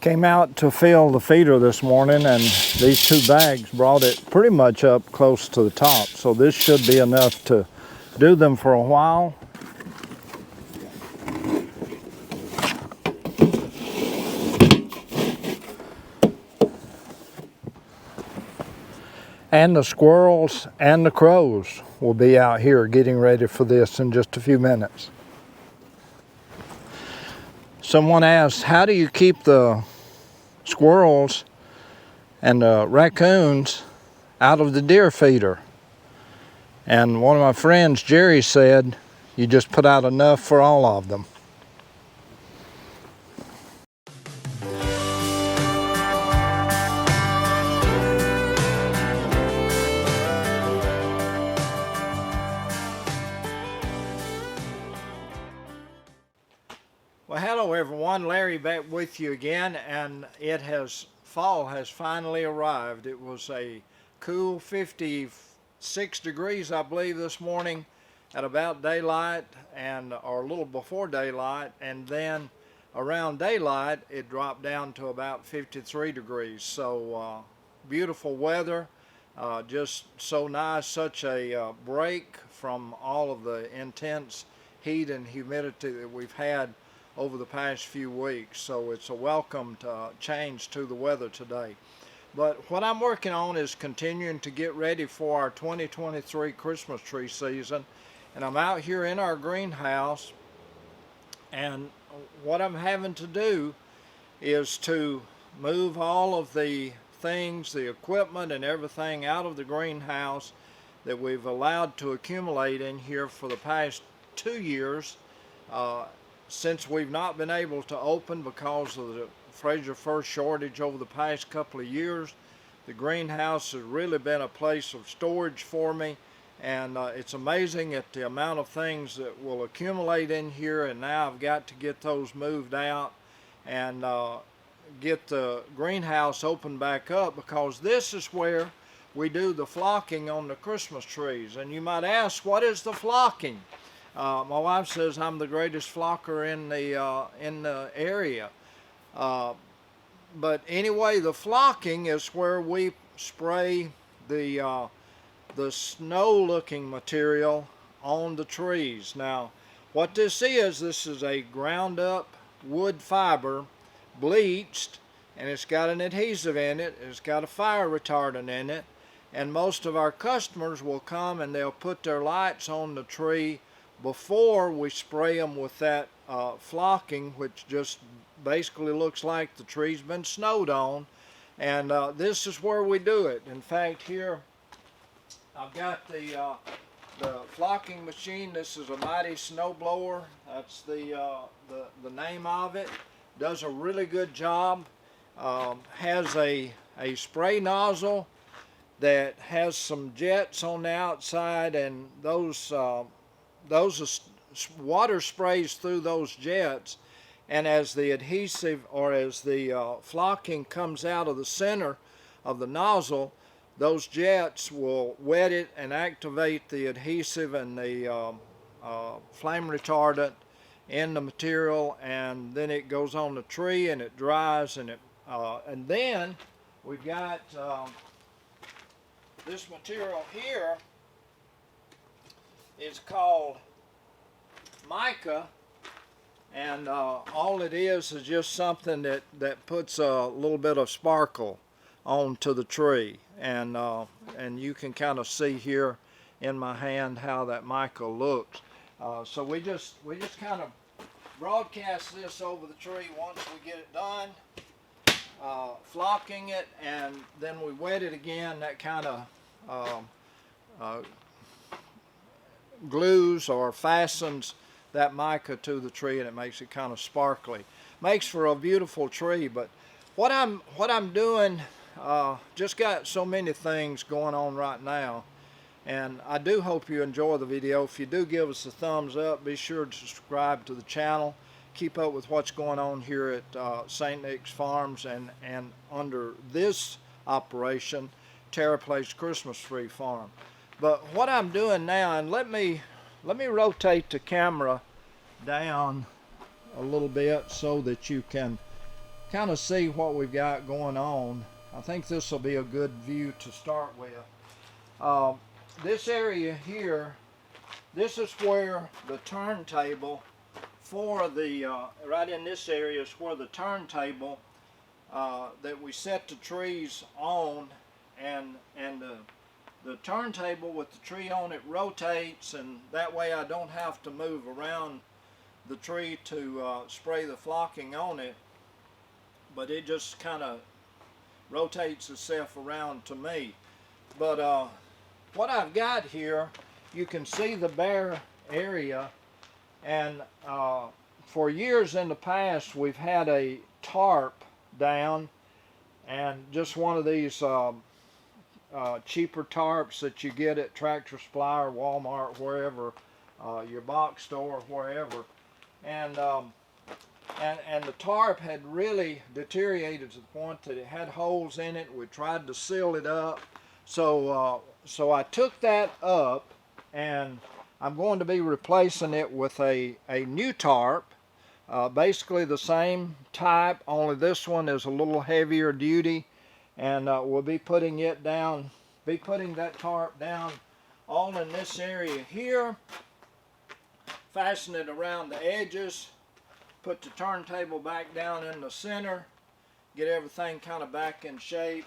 Came out to fill the feeder this morning, and these 2 bags brought it pretty much up close to the top. So this should be enough to do them for a while. And the squirrels and the crows will be out here getting ready for this in just a few minutes. Someone asked, how do you keep the squirrels and the raccoons out of the deer feeder? And one of my friends, Jerry, said, you just put out enough for all of them. Well, hello everyone, Larry back with you again, and fall has finally arrived. It was a cool 56 degrees, I believe, this morning at about daylight, or a little before daylight, and then around daylight it dropped down to about 53 degrees. So beautiful weather, just so nice, such a break from all of the intense heat and humidity that we've had over the past few weeks. So it's a welcome change to the weather today. But what I'm working on is continuing to get ready for our 2023 Christmas tree season. And I'm out here in our greenhouse, and what I'm having to do is to move all of the things, the equipment and everything out of the greenhouse that we've allowed to accumulate in here for the past 2 years. Since we've not been able to open because of the Fraser fir shortage over the past couple of years, the greenhouse has really been a place of storage for me, and it's amazing at the amount of things that will accumulate in here. And now I've got to get those moved out and get the greenhouse opened back up, because this is where we do the flocking on the Christmas trees. And you might ask, what is the flocking? My wife says I'm the greatest flocker in the area. But anyway, the flocking is where we spray the snow-looking material on the trees. Now, what this is a ground-up wood fiber, bleached, and it's got an adhesive in it. It's got a fire retardant in it, and most of our customers will come and they'll put their lights on the tree before we spray them with that flocking, which just basically looks like the tree's been snowed on. And this is where we do it. In fact, here I've got the flocking machine. This is a Mighty Snow Blower. That's the name of it. Does a really good job. Has a spray nozzle that has some jets on the outside, and those water sprays through those jets, and as the adhesive, or as the flocking comes out of the center of the nozzle, those jets will wet it and activate the adhesive and the flame retardant in the material, and then it goes on the tree and it dries, and and then we've got this material here is called mica, and all it is just something that puts a little bit of sparkle onto the tree, and you can kind of see here in my hand how that mica looks. So we just kind of broadcast this over the tree once we get it done, flocking it, and then we wet it again. That kind of glues or fastens that mica to the tree, and it makes it kind of sparkly. Makes for a beautiful tree. But what I'm doing, just got so many things going on right now, and I do hope you enjoy the video. If you do, give us a thumbs up. Be sure to subscribe to the channel. Keep up with what's going on here at St. Nick's Farms, and under this operation, TerraPlace Christmas Tree Farm. But what I'm doing now, and let me rotate the camera down a little bit so that you can kind of see what we've got going on. I think this will be a good view to start with. Uh, this area here, this is where the turntable for the, right in this area is where the turntable that we set the trees on, and the turntable with the tree on it rotates, and that way I don't have to move around the tree to spray the flocking on it, but it just kind of rotates itself around to me. But what I've got here, you can see the bare area, and for years in the past we've had a tarp down, and just one of these cheaper tarps that you get at Tractor Supply or Walmart, wherever, your box store, wherever, and the tarp had really deteriorated to the point that it had holes in it. We tried to seal it up, so I took that up, and I'm going to be replacing it with a new tarp, basically the same type, only this one is a little heavier duty, and we'll be putting that tarp down all in this area here, fasten it around the edges, put the turntable back down in the center, get everything kind of back in shape.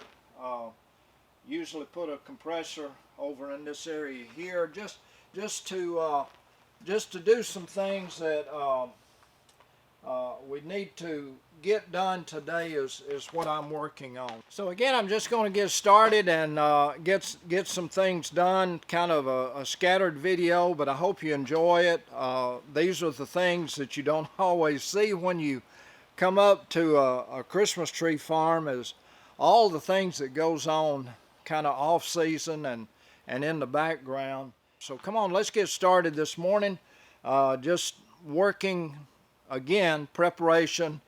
Usually put a compressor over in this area here, just to do some things that we need to get done today is what I'm working on. So again, I'm just going to get started and get some things done, kind of a scattered video, but I hope you enjoy it. These are the things that you don't always see when you come up to a Christmas tree farm, is all the things that goes on kind of off season and in the background. So come on, let's get started this morning. Just working again, preparation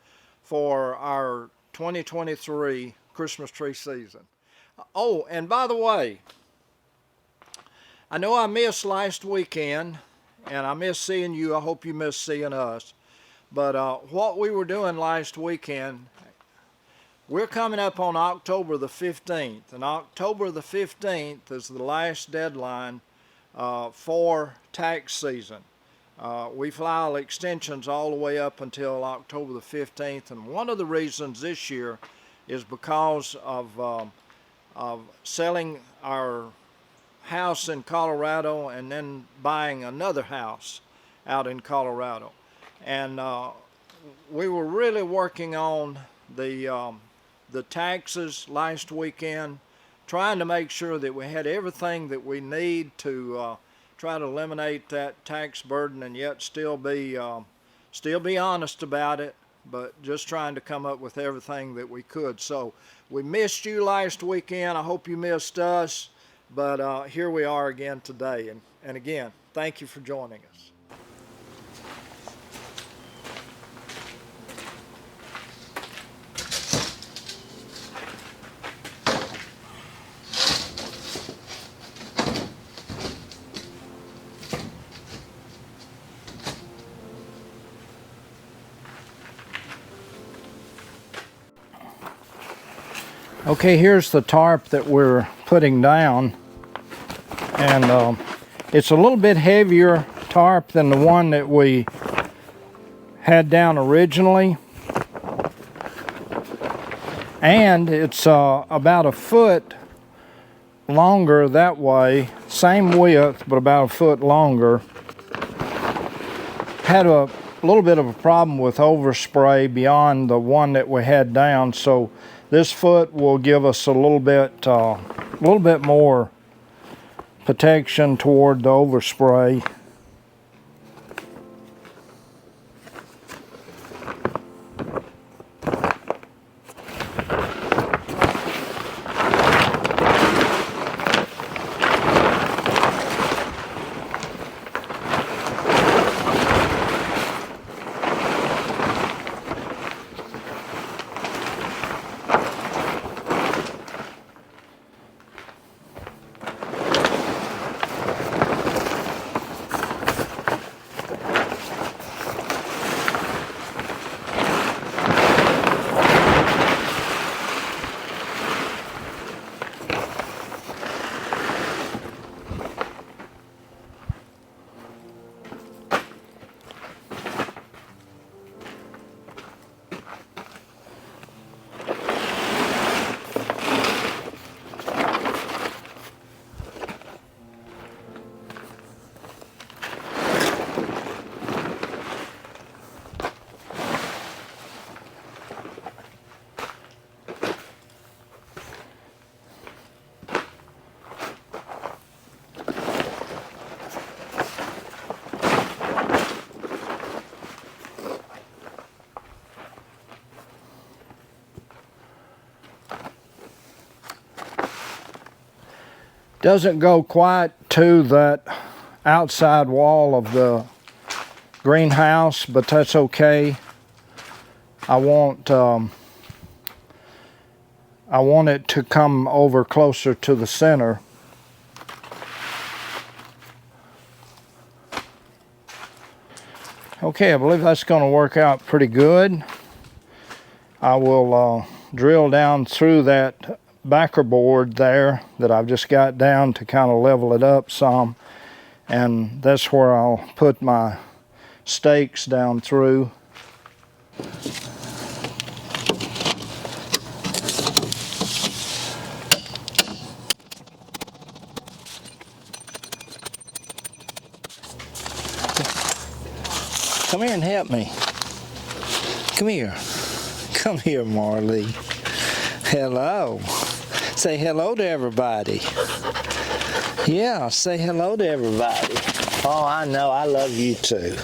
for our 2023 Christmas tree season. Oh, and by the way, I know I missed last weekend, and I missed seeing you. I hope you missed seeing us. But what we were doing last weekend, we're coming up on October the 15th, and October the 15th is the last deadline for tax season. We file extensions all the way up until October the 15th, and one of the reasons this year is because of selling our house in Colorado and then buying another house out in Colorado. And we were really working on the taxes last weekend, trying to make sure that we had everything that we need to try to eliminate that tax burden, and yet still be honest about it, but just trying to come up with everything that we could. So we missed you last weekend. I hope you missed us, but here we are again today. And again, thank you for joining us. Okay, here's the tarp that we're putting down, and it's a little bit heavier tarp than the one that we had down originally, and it's about a foot longer that way, same width but about a foot longer. Had a little bit of a problem with overspray beyond the one that we had down, so this foot will give us a little bit more protection toward the overspray. Doesn't go quite to that outside wall of the greenhouse, but that's okay. I want it to come over closer to the center. Okay, I believe that's going to work out pretty good. I will drill down through that backer board there that I've just got down to kind of level it up some, and that's where I'll put my stakes down through. Come here and help me. Come here. Come here, Marley. Hello. Say hello to everybody. Yeah, say hello to everybody. Oh, I know. I love you too.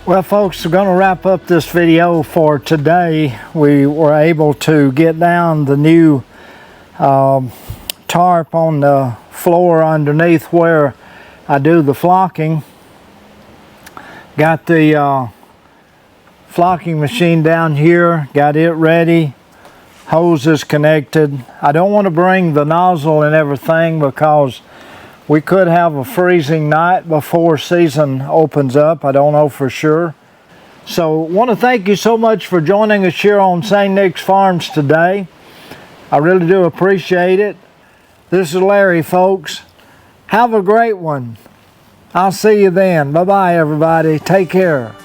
Well, folks, we're going to wrap up this video for today. We were able to get down the new tarp on the floor underneath where I do the flocking. Got the flocking machine down here, got it ready. Hose is connected. I don't want to bring the nozzle and everything because we could have a freezing night before season opens up. I don't know for sure. So want to thank you so much for joining us here on St. Nick's Farms today. I really do appreciate it. This is Larry, folks. Have a great one. I'll see you then. Bye-bye, everybody. Take care.